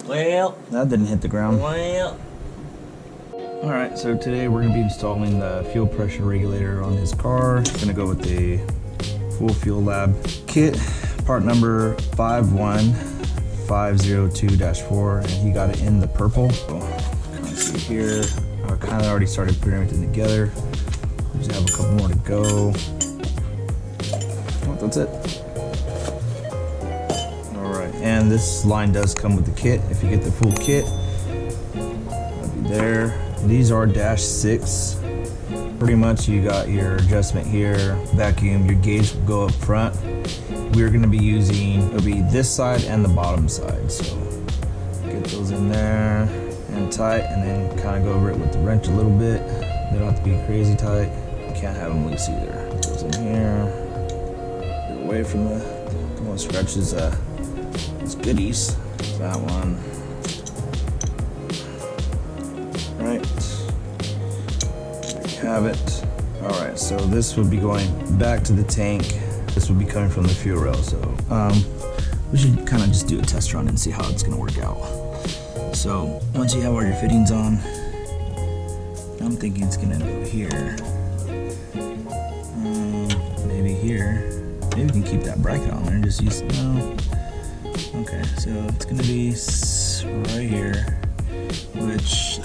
Well, that didn't hit the ground. well. Alright, so today we're going to be installing the fuel pressure regulator on his car. It's going to go with the full Fuelab kit, part number 51502-4, and he got it in the purple. So, kind of see here, I kind of already started putting everything together. We just have a couple more to go. Oh, that's it. Alright, and this line does come with the kit. If you get the full kit, that'll be there. These are -6. Pretty much you got your adjustment here, vacuum, your gauge will go up front. We're gonna be using, it'll be this side and the bottom side. So get those in there and tight, and then kind of go over it with the wrench a little bit. They don't have to be crazy tight. You can't have them loose either. Get those in here. Get away from the one scratches those goodies. That one. Right, there you have it. All right, so this would be going back to the tank. This would be coming from the fuel rail. So we should kind of just do a test run and see how it's gonna work out. So once you have all your fittings on, I'm thinking it's gonna go here. Maybe here. Maybe we can keep that bracket on there and just use, no. Okay, so it's gonna be right here, which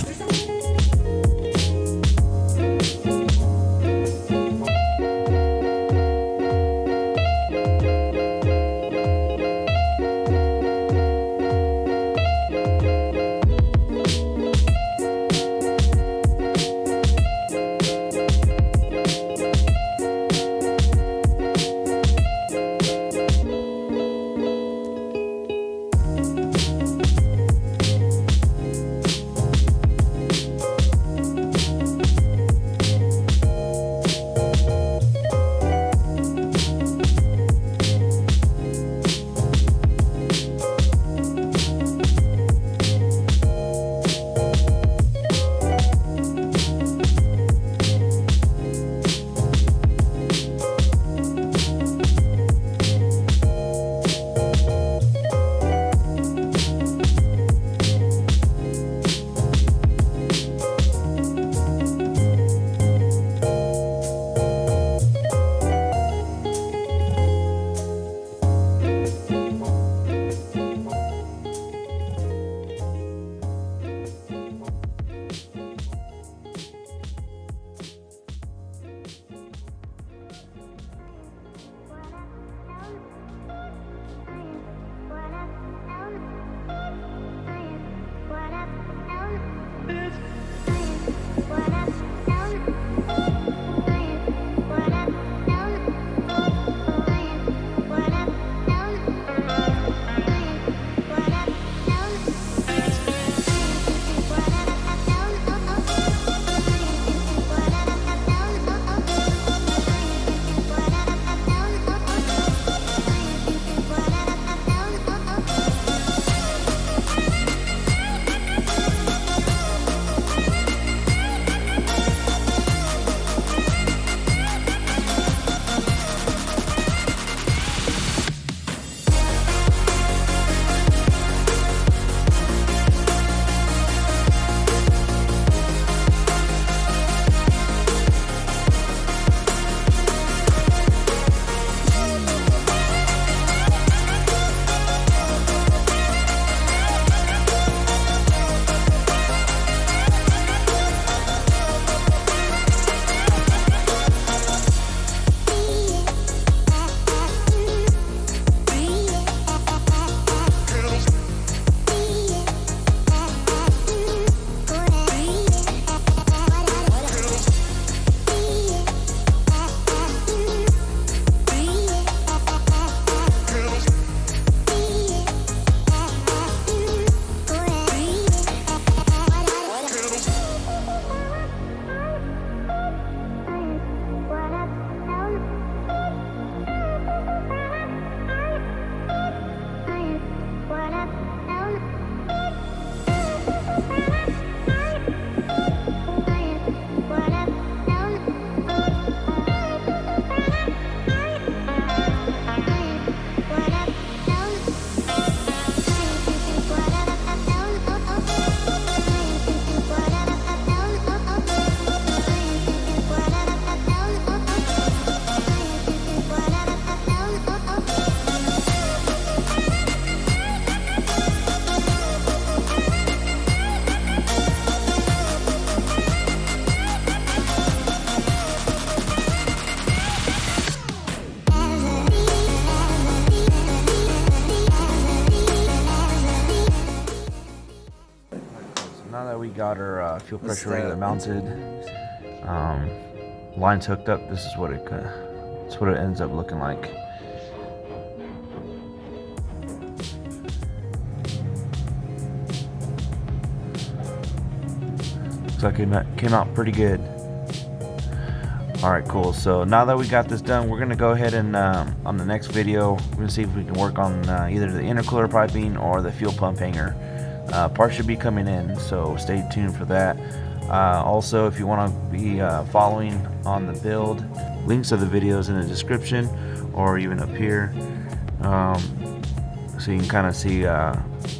got our fuel pressure regulator mounted. Lines hooked up. This is what it ends up looking like. Looks like it came out pretty good. Alright, cool. So now that we got this done, we're going to go ahead and on the next video, we're going to see if we can work on either the intercooler piping or the fuel pump hanger. Parts should be coming in, so stay tuned for that. Also, if you want to be following on the build, links to the videos in the description or even up here, so you can kind of see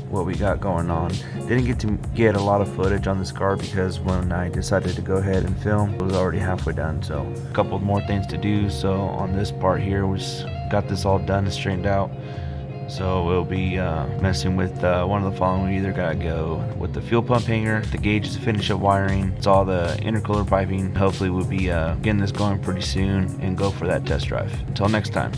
what we got going on. Didn't get to get a lot of footage on this car because when I decided to go ahead and film, it was already halfway done. So a couple more things to do. So on this part here, we just got this all done and straightened out. So we'll be messing with one of the following. We either gotta go with the fuel pump hanger, the gauges to finish up wiring, it's all the intercooler piping. Hopefully we'll be getting this going pretty soon and go for that test drive. Until next time.